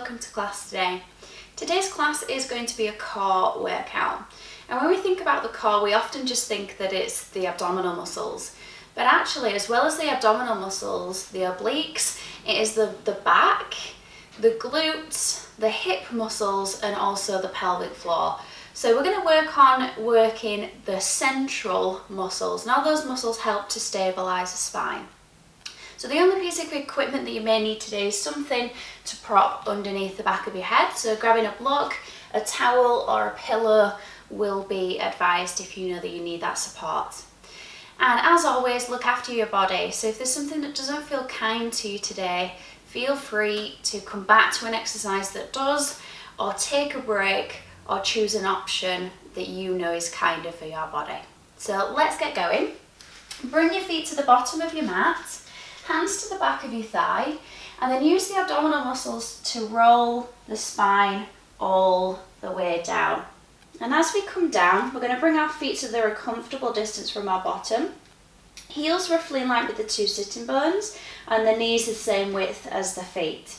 welcome to class today. Today's class is going to be a core workout, and when we think about the core we often just think that it's the abdominal muscles, but actually as well as the abdominal muscles, the obliques, it is the back, the glutes, the hip muscles and also the pelvic floor. So we're going to work on working the central muscles. Now those muscles help to stabilise the spine. So the only piece of equipment that you may need today is something to prop underneath the back of your head. So grabbing a block, a towel or a pillow will be advised if you know that you need that support. And as always, look after your body. So if there's something that doesn't feel kind to you today, feel free to come back to an exercise that does, or take a break, or choose an option that you know is kinder for your body. So let's get going. Bring your feet to the bottom of your mat. Hands to the back of your thigh, and then use the abdominal muscles to roll the spine all the way down. And as we come down, we're going to bring our feet so they're a comfortable distance from our bottom. Heels roughly in line with the two sitting bones, and the knees the same width as the feet.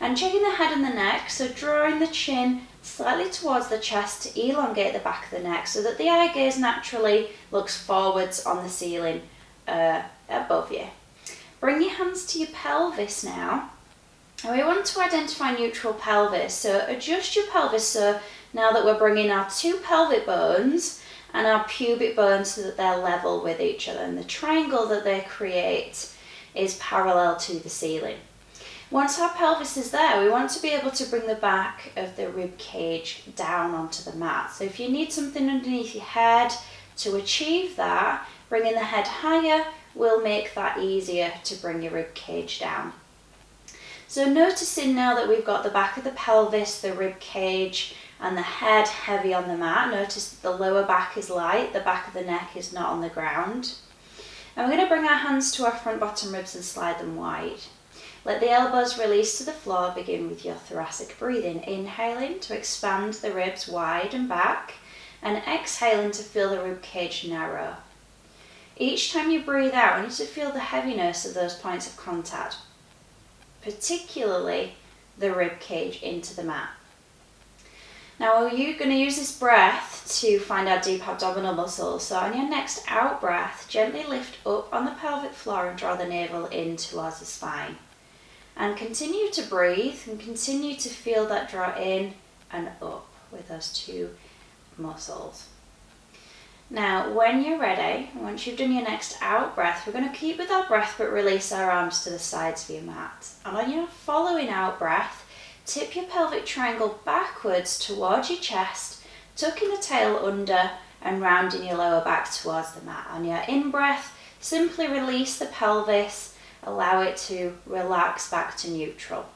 And checking the head and the neck, so drawing the chin slightly towards the chest to elongate the back of the neck so that the eye gaze naturally looks forwards on the ceiling above you. Bring your hands to your pelvis now, and we want to identify neutral pelvis. So adjust your pelvis so now that we're bringing our two pelvic bones and our pubic bones so that they're level with each other, and the triangle that they create is parallel to the ceiling. Once our pelvis is there, we want to be able to bring the back of the rib cage down onto the mat. So if you need something underneath your head to achieve that, bringing the head higher will make that easier to bring your rib cage down. So noticing now that we've got the back of the pelvis, the rib cage and the head heavy on the mat, notice that the lower back is light, the back of the neck is not on the ground. And we're going to bring our hands to our front bottom ribs and slide them wide. Let the elbows release to the floor, begin with your thoracic breathing, inhaling to expand the ribs wide and back, and exhaling to feel the rib cage narrow. Each time you breathe out, I want you to feel the heaviness of those points of contact, particularly the rib cage into the mat. Now we're going to use this breath to find our deep abdominal muscles. So on your next out breath, gently lift up on the pelvic floor and draw the navel in towards the spine. And continue to breathe and continue to feel that draw in and up with those two muscles. Now, when you're ready, once you've done your next out breath, we're going to keep with our breath but release our arms to the sides of your mat. And on your following out breath, tip your pelvic triangle backwards towards your chest, tucking the tail under and rounding your lower back towards the mat. On your in breath, simply release the pelvis, allow it to relax back to neutral.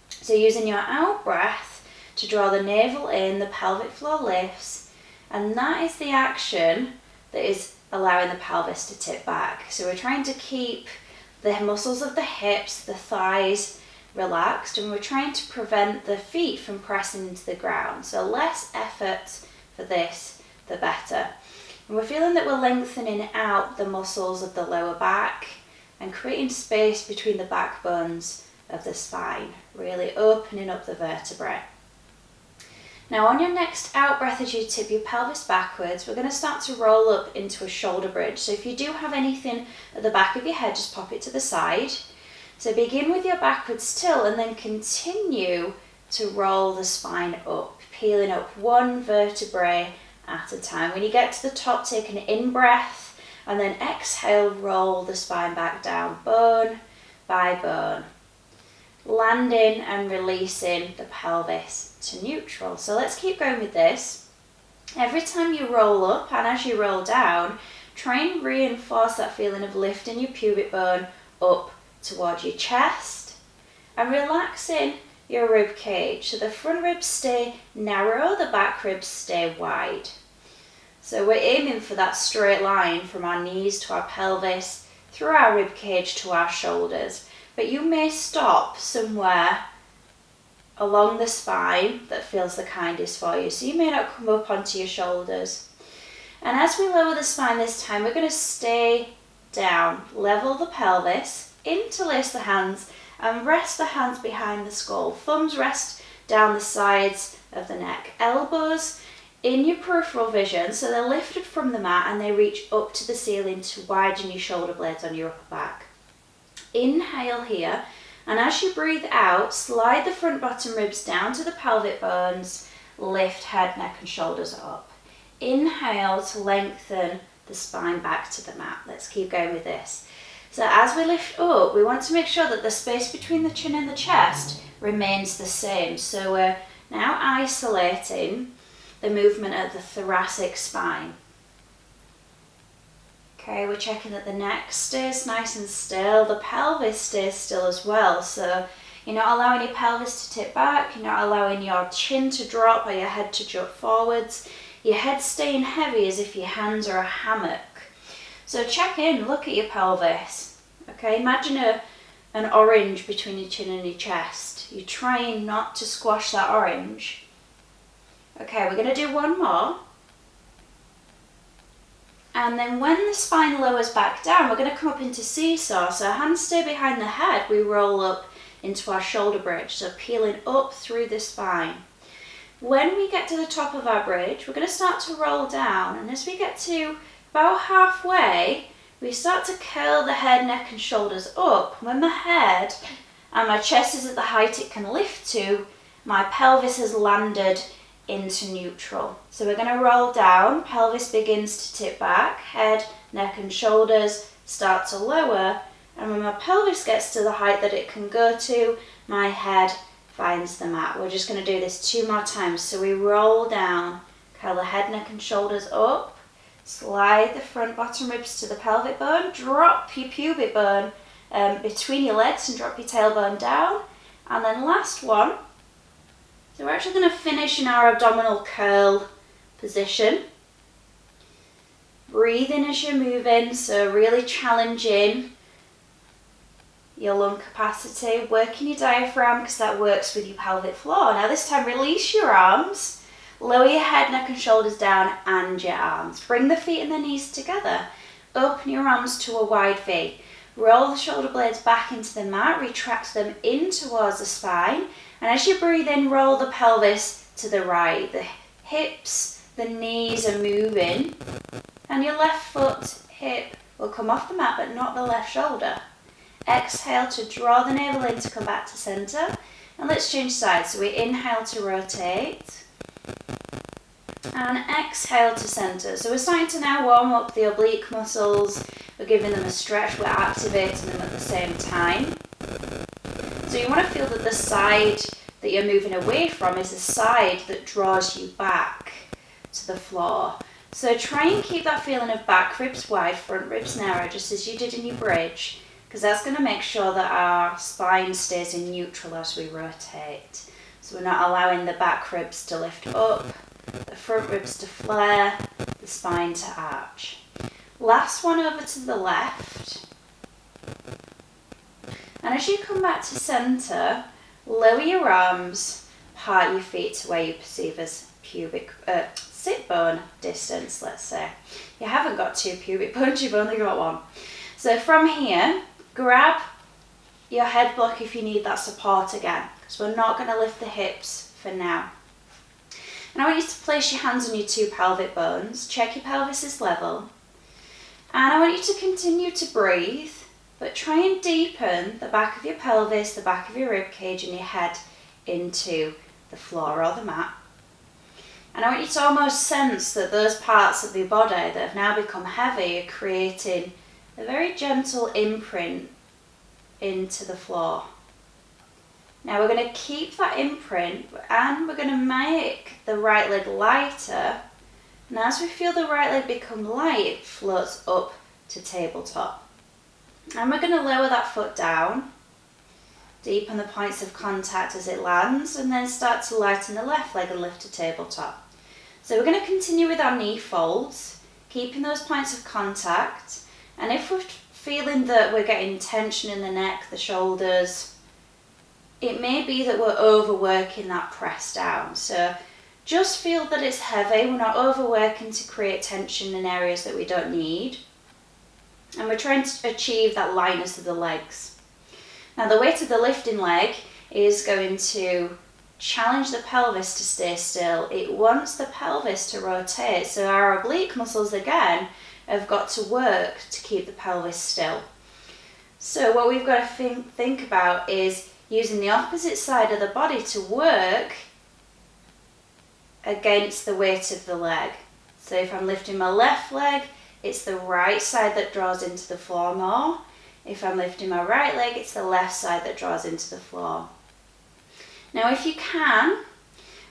So using your out breath to draw the navel in, the pelvic floor lifts, and that is the action that is allowing the pelvis to tip back. So we're trying to keep the muscles of the hips, the thighs relaxed, and we're trying to prevent the feet from pressing into the ground. So less effort for this, the better. And we're feeling that we're lengthening out the muscles of the lower back and creating space between the backbones of the spine, really opening up the vertebrae. Now on your next out breath, as you tip your pelvis backwards, we're going to start to roll up into a shoulder bridge. So if you do have anything at the back of your head, just pop it to the side. So begin with your backwards tilt and then continue to roll the spine up, peeling up one vertebrae at a time. When you get to the top, take an in breath and then exhale, roll the spine back down, bone by bone, landing and releasing the pelvis to neutral. So let's keep going with this. Every time you roll up and as you roll down, try and reinforce that feeling of lifting your pubic bone up towards your chest and relaxing your rib cage. So the front ribs stay narrow, the back ribs stay wide. So we're aiming for that straight line from our knees to our pelvis, through our rib cage to our shoulders. But you may stop somewhere along the spine that feels the kindest for you. So you may not come up onto your shoulders. And as we lower the spine this time, we're going to stay down, level the pelvis, interlace the hands And rest the hands behind the skull. Thumbs rest down the sides of the neck. Elbows in your peripheral vision, so they're lifted from the mat and they reach up to the ceiling to widen your shoulder blades on your upper back. Inhale here, and as you breathe out, slide the front bottom ribs down to the pelvic bones, lift head, neck and shoulders up. Inhale to lengthen the spine back to the mat. Let's keep going with this. So as we lift up, we want to make sure that the space between the chin and the chest remains the same. So we're now isolating the movement of the thoracic spine. Okay, we're checking that the neck stays nice and still, the pelvis stays still as well. So you're not allowing your pelvis to tip back, you're not allowing your chin to drop or your head to jut forwards. Your head's staying heavy as if your hands are a hammock. So check in, look at your pelvis. Okay, imagine an orange between your chin and your chest. You're trying not to squash that orange. Okay, we're going to do one more. And then when the spine lowers back down, we're going to come up into seesaw. So hands stay behind the head, we roll up into our shoulder bridge. So peeling up through the spine. When we get to the top of our bridge, we're going to start to roll down. And as we get to about halfway, we start to curl the head, neck and shoulders up. When my head and my chest is at the height it can lift to, my pelvis has landed into neutral. So we're going to roll down, pelvis begins to tip back, head, neck and shoulders start to lower, and when my pelvis gets to the height that it can go to, my head finds the mat. We're just going to do this 2 more times. So we roll down, curl the head, neck and shoulders up, slide the front bottom ribs to the pelvic bone, drop your pubic bone between your legs and drop your tailbone down, and then last one. So we're actually going to finish in our abdominal curl position. Breathe in as you're moving, so really challenging your lung capacity, working your diaphragm because that works with your pelvic floor. Now this time release your arms, lower your head, neck and shoulders down and your arms. Bring the feet and the knees together. Open your arms to a wide V. Roll the shoulder blades back into the mat, retract them in towards the spine. And as you breathe in, roll the pelvis to the right. The hips, the knees are moving. And your left foot, hip will come off the mat, but not the left shoulder. Exhale to draw the navel in to come back to center. And let's change sides. So we inhale to rotate. And exhale to center. So we're starting to now warm up the oblique muscles. We're giving them a stretch. We're activating them at the same time. So you want to feel that the side that you're moving away from is the side that draws you back to the floor. So try and keep that feeling of back ribs wide, front ribs narrow, just as you did in your bridge, because that's going to make sure that our spine stays in neutral as we rotate. So we're not allowing the back ribs to lift up, the front ribs to flare, the spine to arch. Last one over to the left. And as you come back to center, lower your arms, part your feet to where you perceive as pubic, sit bone distance, let's say. You haven't got 2 pubic bones, you've only got 1. So from here, grab your head block if you need that support again, because we're not going to lift the hips for now. And I want you to place your hands on your 2 pelvic bones, check your pelvis is level, and I want you to continue to breathe, but try and deepen the back of your pelvis, the back of your rib cage and your head into the floor or the mat. And I want you to almost sense that those parts of your body that have now become heavy are creating a very gentle imprint into the floor. Now we're going to keep that imprint and we're going to make the right leg lighter. And as we feel the right leg become light, it floats up to tabletop. And we're going to lower that foot down, deepen the points of contact as it lands, and then start to lighten the left leg and lift to tabletop. So we're going to continue with our knee folds, keeping those points of contact. And if we're feeling that we're getting tension in the neck, the shoulders, it may be that we're overworking that press down. So just feel that it's heavy. We're not overworking to create tension in areas that we don't need. And we're trying to achieve that lightness of the legs. Now the weight of the lifting leg is going to challenge the pelvis to stay still. It wants the pelvis to rotate, so our oblique muscles again have got to work to keep the pelvis still. So what we've got to think about is using the opposite side of the body to work against the weight of the leg. So if I'm lifting my left leg, it's the right side that draws into the floor more. If I'm lifting my right leg, it's the left side that draws into the floor. Now if you can,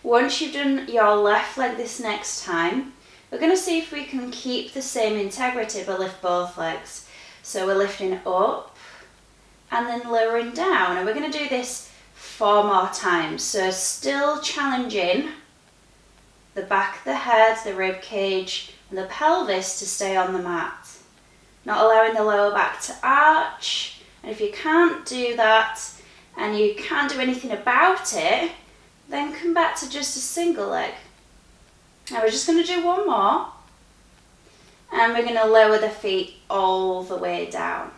once you've done your left leg this next time, we're going to see if we can keep the same integrity but lift both legs. So we're lifting up and then lowering down, and we're going to do this 4 more times. So still challenging the back of the head, the rib cage and the pelvis to stay on the mat. Not allowing the lower back to arch, and if you can't do that and you can't do anything about it, then come back to just a single leg. Now we're just going to do 1 more, and we're going to lower the feet all the way down.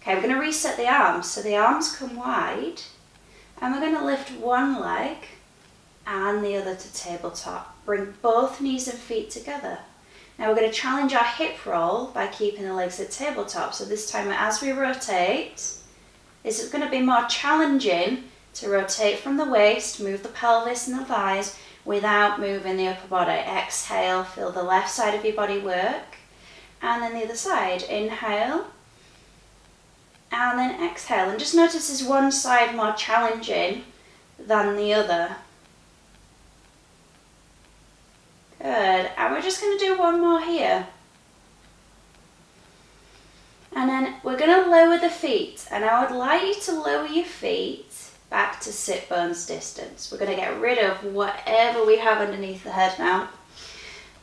Okay, we're going to reset the arms, so the arms come wide, and we're going to lift 1 leg and the other to tabletop. Bring both knees and feet together. Now we're going to challenge our hip roll by keeping the legs at tabletop. So this time as we rotate, this is going to be more challenging to rotate from the waist, move the pelvis and the thighs without moving the upper body. Exhale, feel the left side of your body work. And then the other side. Inhale. And then exhale. And just notice is one side more challenging than the other. Good, and we're just going to do 1 more here. And then we're going to lower the feet, and I would like you to lower your feet back to sit bones distance. We're going to get rid of whatever we have underneath the head now.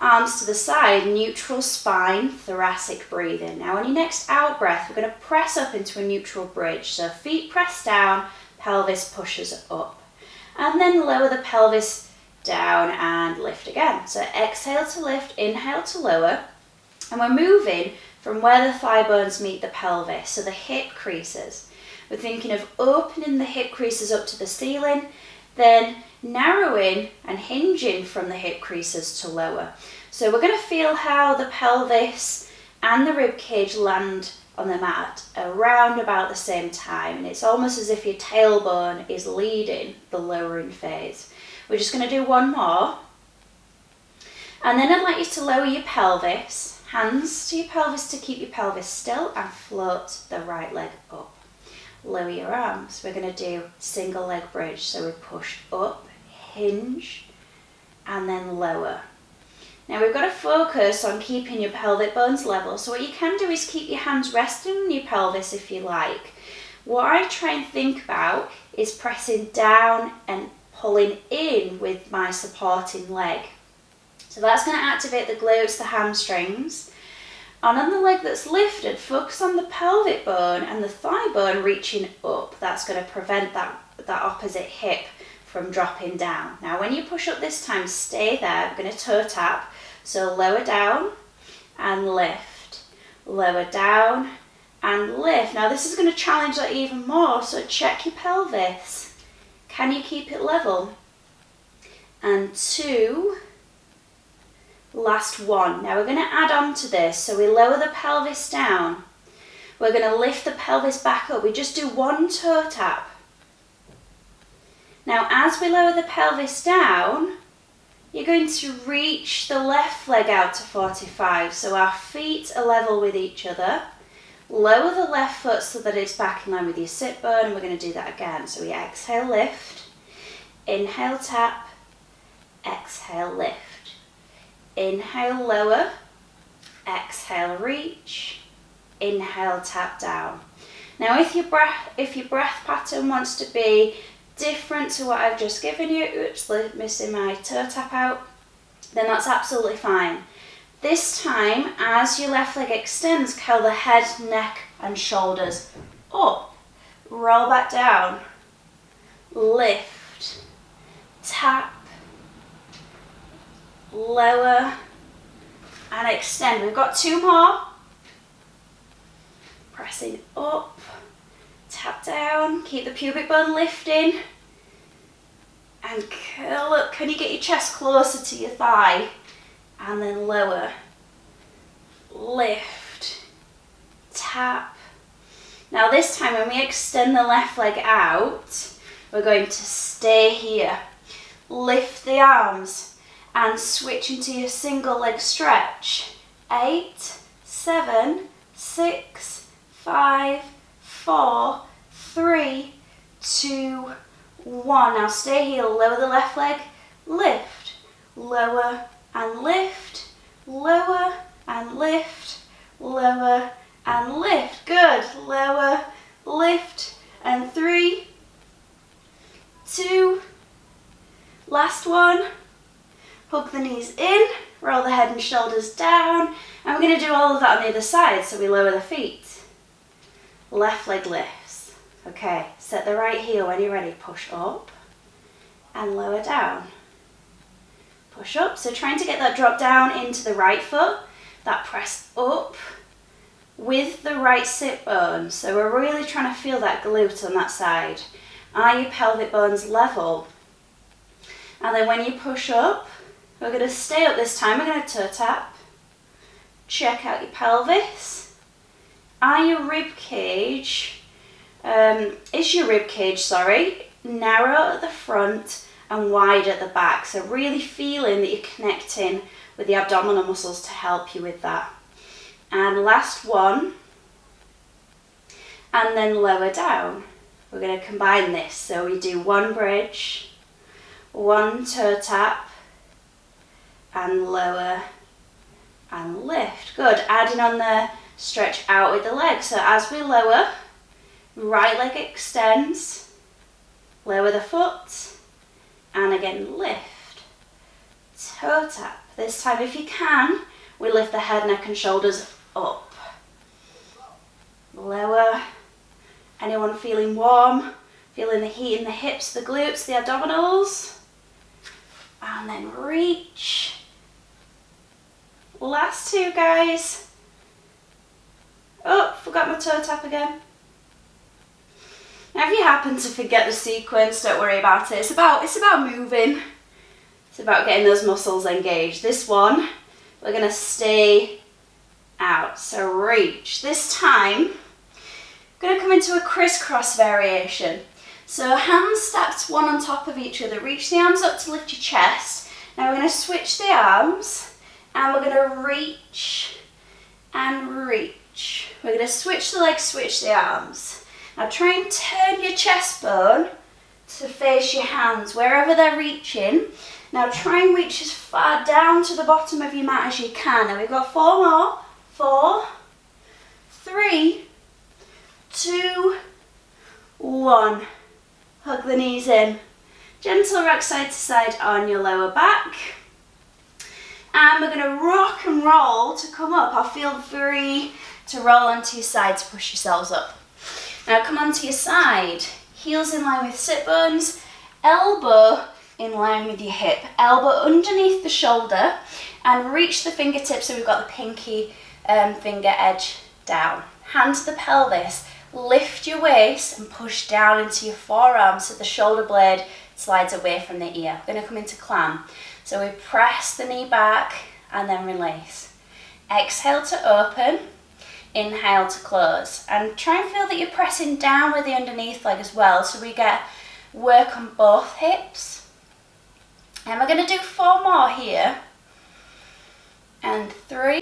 Arms to the side, neutral spine, thoracic breathing. Now on your next out breath, we're going to press up into a neutral bridge. So feet press down, pelvis pushes up. And then lower the pelvis down and lift again. So exhale to lift, inhale to lower, and we're moving from where the thigh bones meet the pelvis, so the hip creases. We're thinking of opening the hip creases up to the ceiling, then narrowing and hinging from the hip creases to lower. So we're going to feel how the pelvis and the rib cage land on the mat around about the same time, and it's almost as if your tailbone is leading the lowering phase. We're just going to do 1 more, and then I'd like you to lower your pelvis, hands to your pelvis to keep your pelvis still, and float the right leg up. Lower your arms. We're going to do single leg bridge, so we push up, hinge, and then lower. Now we've got to focus on keeping your pelvic bones level, so what you can do is keep your hands resting on your pelvis if you like. What I try and think about is pressing down and pulling in with my supporting leg. So that's going to activate the glutes, the hamstrings. And on the leg that's lifted, focus on the pelvic bone and the thigh bone reaching up. That's going to prevent that opposite hip from dropping down. Now when you push up this time, stay there. We're going to toe tap. So lower down and lift. Lower down and lift. Now this is going to challenge that even more, so check your pelvis. Can you keep it level? And 2, last 1. Now we're going to add on to this, so we lower the pelvis down. We're going to lift the pelvis back up. We just do 1 toe tap. Now as we lower the pelvis down, you're going to reach the left leg out to 45, so our feet are level with each other. Lower the left foot so that it's back in line with your sit bone, and we're going to do that again. So we exhale, lift, inhale, tap, exhale, lift. Inhale, lower, exhale, reach, inhale, tap down. Now if your breath pattern wants to be different to what I've just given you, oops, missing my toe tap out, then that's absolutely fine. This time, as your left leg extends, curl the head, neck and shoulders up. Roll back down. Lift. Tap. Lower. And extend. We've got 2 more. Pressing up. tap down, keep the pubic bone lifting, and curl up. Can you get your chest closer to your thigh? And then lower, lift, tap. Now this time when we extend the left leg out, we're going to stay here. Lift the arms and switch into your single leg stretch. 8, 7, 6, 5, 4, 3, 2, 1. Now stay here, lower the left leg, lift, lower and lift, lower and lift, lower and lift. Good. Lower, lift, and 3, 2, last one. Hug the knees in, roll the head and shoulders down, and we're going to do all of that on the other side. So we lower the feet, left leg lifts. Okay, set the right heel when you're ready. Push up and lower down. Push up. So trying to get that drop down into the right foot, that press up with the right sit bone. So we're really trying to feel that glute on that side. Are your pelvic bones level? And then when you push up, we're going to stay up this time. We're going to toe tap. Check out your pelvis. Are your rib cage, is your rib cage, narrow at the front and wide at the back? So really feeling that you're connecting with the abdominal muscles to help you with that. And last one, and then lower down. We're going to combine this. So we do one bridge, one toe tap, and lower and lift. Good. Adding on the stretch out with the leg. So as we lower, right leg extends, lower the foot, and again lift, toe tap. This time if you can, we lift the head, neck and shoulders up. Lower. Anyone feeling warm? Feeling the heat in the hips, the glutes, the abdominals? And then reach. Last two, guys. Oh, forgot my toe tap again. Now if you happen to forget the sequence, don't worry about it. It's about moving. It's about getting those muscles engaged. This one, we're going to stay out. So reach. This time, I'm going to come into a crisscross variation. So hands stacked one on top of each other. Reach the arms up to lift your chest. Now we're going to switch the arms and we're going to reach and reach. We're going to switch the legs, switch the arms. Now try and turn your chest bone to face your hands wherever they're reaching. Now try and reach as far down to the bottom of your mat as you can. Now we've got 4 more. 4, 3, 2, 1. Hug the knees in. Gentle rock side to side on your lower back. And we're going to rock and roll to come up. Or feel free to roll onto your side to push yourselves up. Now come onto your side. Heels in line with sit bones. Elbow in line with your hip. Elbow underneath the shoulder. And reach the fingertips so we've got the pinky finger edge down. Hand to the pelvis. Lift your waist and push down into your forearm so the shoulder blade slides away from the ear. We're going to come into clam. So we press the knee back and then release. Exhale to open, inhale to close. And try and feel that you're pressing down with the underneath leg as well so we get work on both hips. And we're going to do 4 more here. And 3.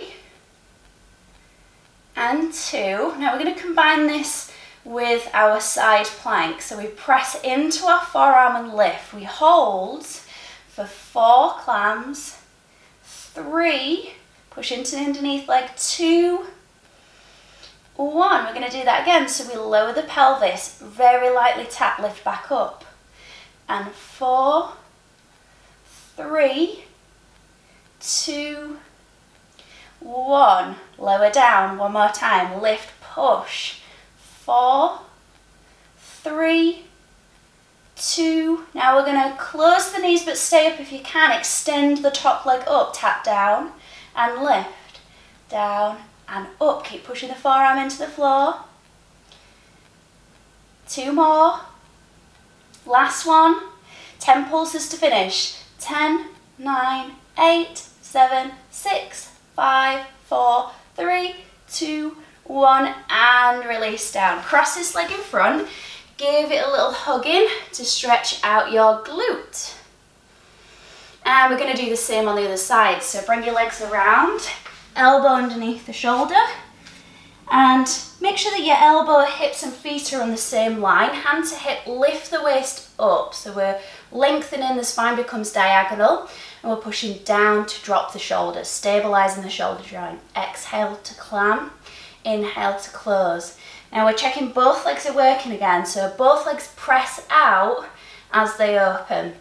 And 2. Now we're going to combine this with our side plank. So we press into our forearm and lift. We hold for 4 clams. 3. Push into the underneath leg. 2. 1. We're going to do that again. So we lower the pelvis. Very lightly tap, lift back up. And 4. 3. 2. 1. Lower down. One more time. Lift, push. 4. 3. 2. Now we're going to close the knees but stay up if you can. Extend the top leg up. Tap down and lift. Down and up. Keep pushing the forearm into the floor. 2 more. Last one. 10 pulses to finish. 10, 9, 8, 7, 6, 5, 4, 3, 2, 1, and release down. Cross this leg in front. Give it a little hug in to stretch out your glute. And we're going to do the same on the other side. So bring your legs around, elbow underneath the shoulder, and make sure that your elbow, hips and feet are on the same line. Hand to hip, lift the waist up. So we're lengthening, the spine becomes diagonal, and we're pushing down to drop the shoulders, stabilising the shoulder joint. Exhale to clamp, inhale to close. Now we're checking both legs are working again, so both legs press out as they open.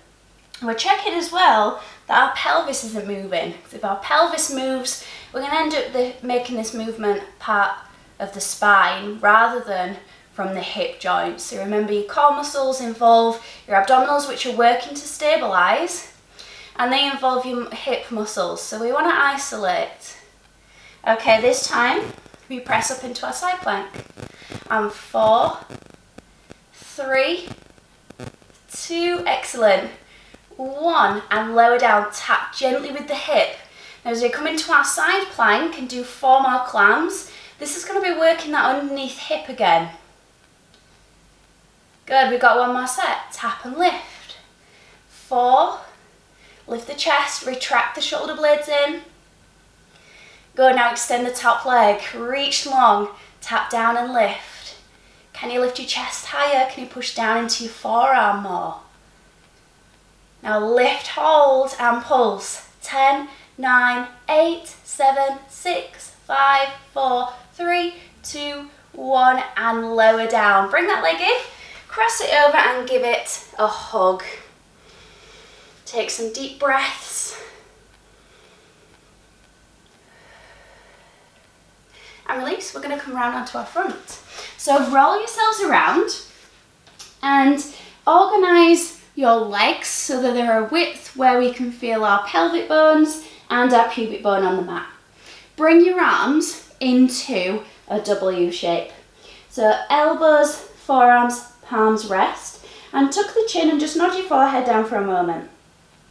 We're checking as well that our pelvis isn't moving. If our pelvis moves, we're going to end up making this movement part of the spine rather than from the hip joint. So remember, your core muscles involve your abdominals, which are working to stabilise, and they involve your hip muscles. So we want to isolate. Okay, this time we press up into our side plank. And 4, 3, 2, excellent. 1, and lower down, tap gently with the hip. Now as we come into our side plank and do 4 more clams, this is going to be working that underneath hip again. Good, we've got 1 more set. Tap and lift. 4, lift the chest, retract the shoulder blades in. Good, now extend the top leg, reach long, tap down and lift. Can you lift your chest higher? Can you push down into your forearm more? Now lift, hold and pulse. 10, 9, 8, 7, 6, 5, 4, 3, 2, 1, and lower down. Bring that leg in, cross it over and give it a hug. Take some deep breaths. And release. We're going to come round onto our front. So roll yourselves around and organise your legs so that they're a width where we can feel our pelvic bones and our pubic bone on the mat. Bring your arms into a W shape. So elbows, forearms, palms rest, and tuck the chin and just nod your forehead down for a moment.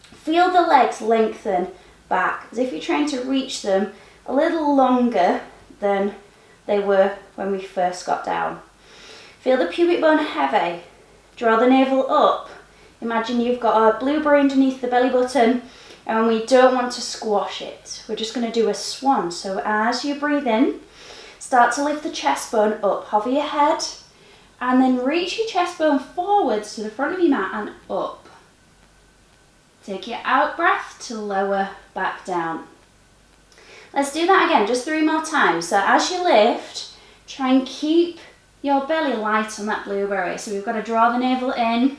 Feel the legs lengthen back as if you're trying to reach them a little longer than they were when we first got down. Feel the pubic bone heavy. Draw the navel up. Imagine you've got a blueberry underneath the belly button, and we don't want to squash it. We're just going to do a swan. So as you breathe in, start to lift the chest bone up. Hover your head, and then reach your chest bone forwards to the front of your mat and up. Take your out breath to lower back down. Let's do that again, just 3 more times. So as you lift, try and keep your belly light on that blueberry. So we've got to draw the navel in,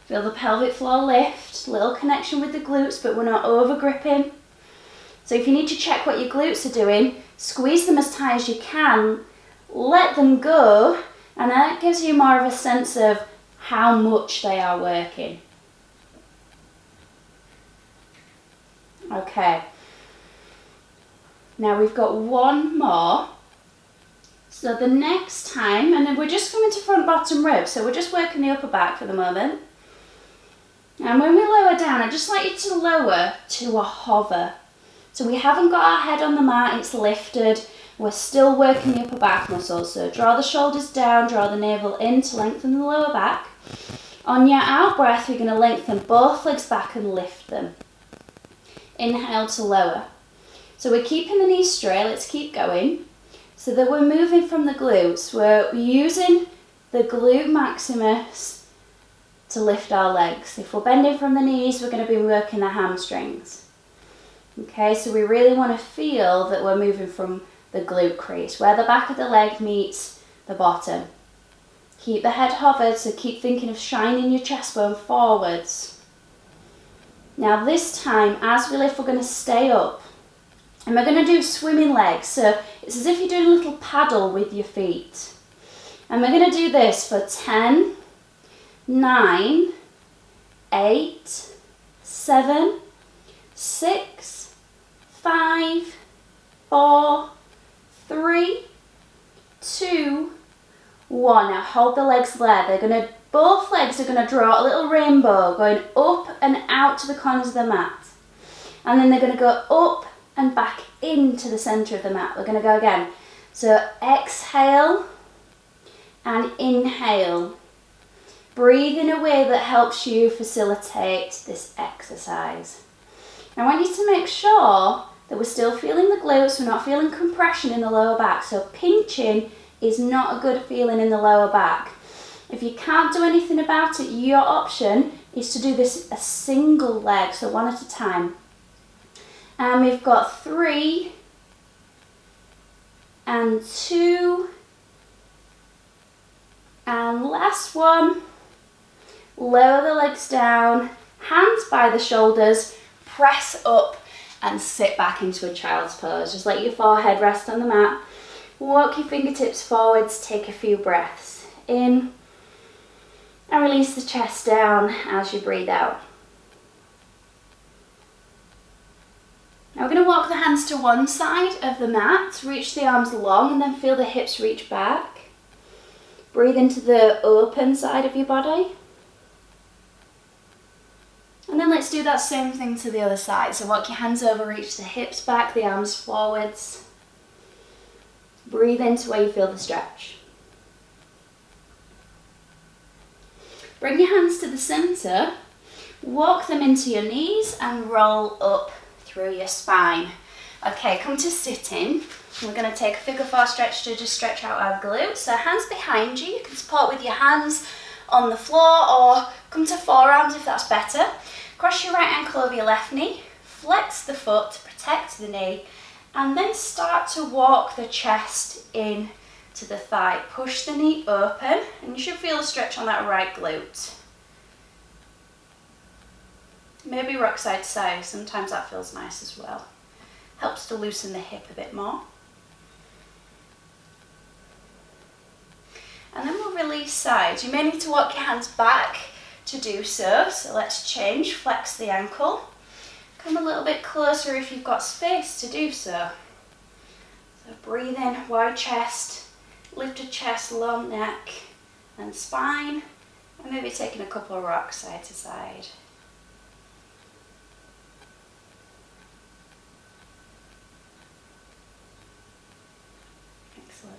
feel the pelvic floor lift, little connection with the glutes, but we're not over gripping. So if you need to check what your glutes are doing, squeeze them as tight as you can, let them go, and that gives you more of a sense of how much they are working. Okay. Now we've got 1 more. So the next time, and then we're just coming to front bottom rib, so we're just working the upper back for the moment. And when we lower down, I'd just like you to lower to a hover. So we haven't got our head on the mat, it's lifted. We're still working the upper back muscles. So draw the shoulders down, draw the navel in to lengthen the lower back. On your out breath, we're going to lengthen both legs back and lift them. Inhale to lower. So we're keeping the knees straight, let's keep going. So that we're moving from the glutes, we're using the glute maximus to lift our legs. If we're bending from the knees, we're going to be working the hamstrings. Okay, so we really want to feel that we're moving from the glute crease, where the back of the leg meets the bottom. Keep the head hovered, so keep thinking of shining your chest bone forwards. Now this time, as we lift, we're going to stay up. And we're going to do swimming legs, so it's as if you're doing a little paddle with your feet. And we're going to do this for 10, 9, 8, 7, 6, 5, 4, 3, 2, 1. Now hold the legs there. Both legs are going to draw a little rainbow going up and out to the corners of the mat. And then they're going to go up and back into the centre of the mat. We're going to go again. So exhale and inhale. Breathe in a way that helps you facilitate this exercise. I want you to make sure that we're still feeling the glutes, we're not feeling compression in the lower back. So pinching is not a good feeling in the lower back. If you can't do anything about it, your option is to do this a single leg, so one at a time. And we've got 3 and 2 and last one. Lower the legs down, hands by the shoulders, press up and sit back into a child's pose. Just let your forehead rest on the mat. Walk your fingertips forwards, take a few breaths in and release the chest down as you breathe out. Now we're going to walk the hands to one side of the mat, reach the arms long and then feel the hips reach back. Breathe into the open side of your body. And then let's do that same thing to the other side. So walk your hands over, reach the hips back, the arms forwards. Breathe into where you feel the stretch. Bring your hands to the centre, walk them into your knees and roll up through your spine. Okay, come to sitting. We're going to take a figure 4 stretch to just stretch out our glutes. So hands behind you, you can support with your hands on the floor or come to forearms if that's better. Cross your right ankle over your left knee, flex the foot to protect the knee, and then start to walk the chest in to the thigh. Push the knee open and you should feel a stretch on that right glute. Maybe rock side to side, sometimes that feels nice as well. Helps to loosen the hip a bit more. And then we'll release sides. You may need to walk your hands back to do so. So let's change, flex the ankle. Come a little bit closer if you've got space to do so. So breathe in, wide chest, lifted chest, long neck and spine. And maybe taking a couple of rocks side to side. Excellent.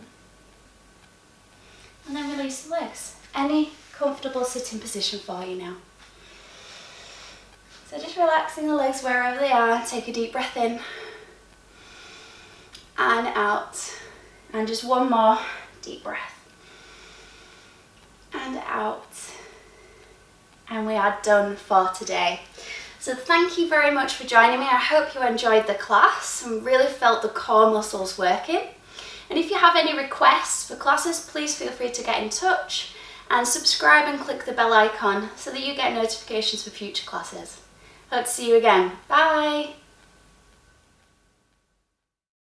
And then release the legs. Any comfortable sitting position for you now. So just relaxing the legs wherever they are. Take a deep breath in and out. And just one more deep breath. And out. And we are done for today. So thank you very much for joining me. I hope you enjoyed the class and really felt the core muscles working. And if you have any requests for classes, please feel free to get in touch and subscribe and click the bell icon so that you get notifications for future classes. Hope to see you again. Bye!